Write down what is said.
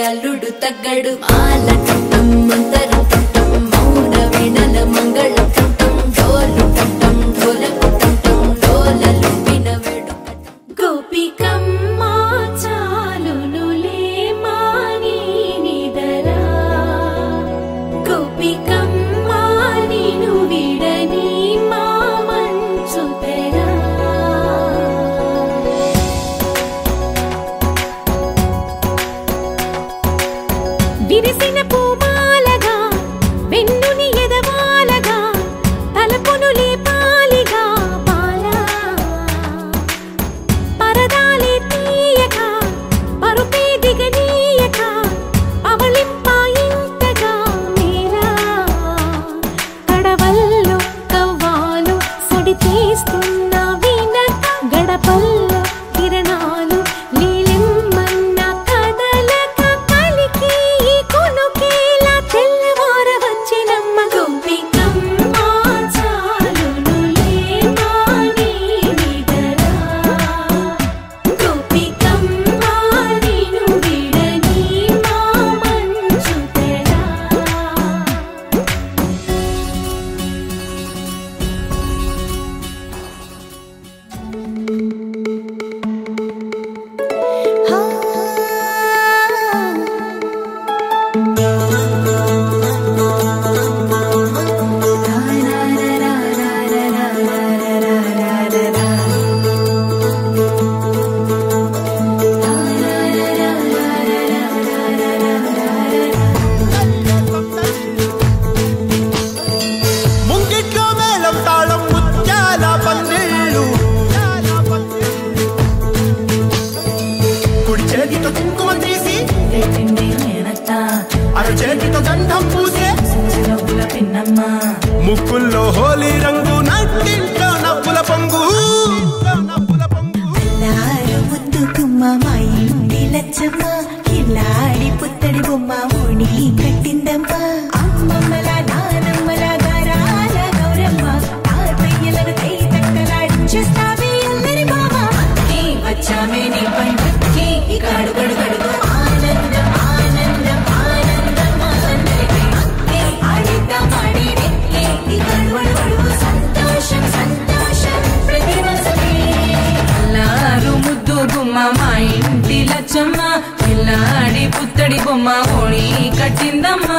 అల్లుడు తగ్గడు మాల టం మంతర టం మౌన వీణల మంగళ టం డోలు టం డోలకు టం డోలలు వినవేడు గోపికమ్మ చాలునులే మాని నిదరా గోపికమ్మ నిను విడని మా మంచు తెరా విరిసిన పూమాలగా వెన్నుని ఎదవాలగా తలపును లేపాలిగా బాలా పరదాలే తీయక పరుపే దిగనీయక అవలింపాయింతగా మేరా కడవల్లో కవ్వాలు సడి తీస్తున్న వీణ గడపల్లో కిరణాలు నీలిమ్మన్న కదలక కలికి కొనుకేలా తెల్లవార వచ్చినమ్మ గోపికమ్మ చాలునులే మాని నిదరా గోపికమ్మ నిను విడని మా మంచు తెరా ముంగిట్లో మేళం తాళం ముత్యాల పందిళ్ళు కుడి చేతితో కుంకుమ తీసి అర చేతితో గంధం పూసే ముక్కుల్లో హోలీ రంగు నట్టింట్లో నవ్వుల పొంగు ముద్దుకుమ్మ మా ఇంటి లచ్చమ్మ కిల్లాడి పుత్తడి బొమ్మ ఓణి కట్టిందమ్మ అమ్మమ్మల నానమ్మల గారాల గౌరమ్మ తాతయ్యలను కై తక్కలాడించేస్తావే అల్లరి బావ వచ్చామే నీ పండుకి గడు గడు గడుగు ఆనందం ఆనందం ఆనందం అందరికీ ఆడిద్దాం ఆడిరే గడు గడు గడుగు సంతోషం సంతోషం ప్రతి మనసుకి అల్లారు ముద్దు గుమ్మ మా ఇంటి లచ్చమ్మ పిల్లాడి పుత్తడి బొమ్మ ఓణి కట్టిందమ్మ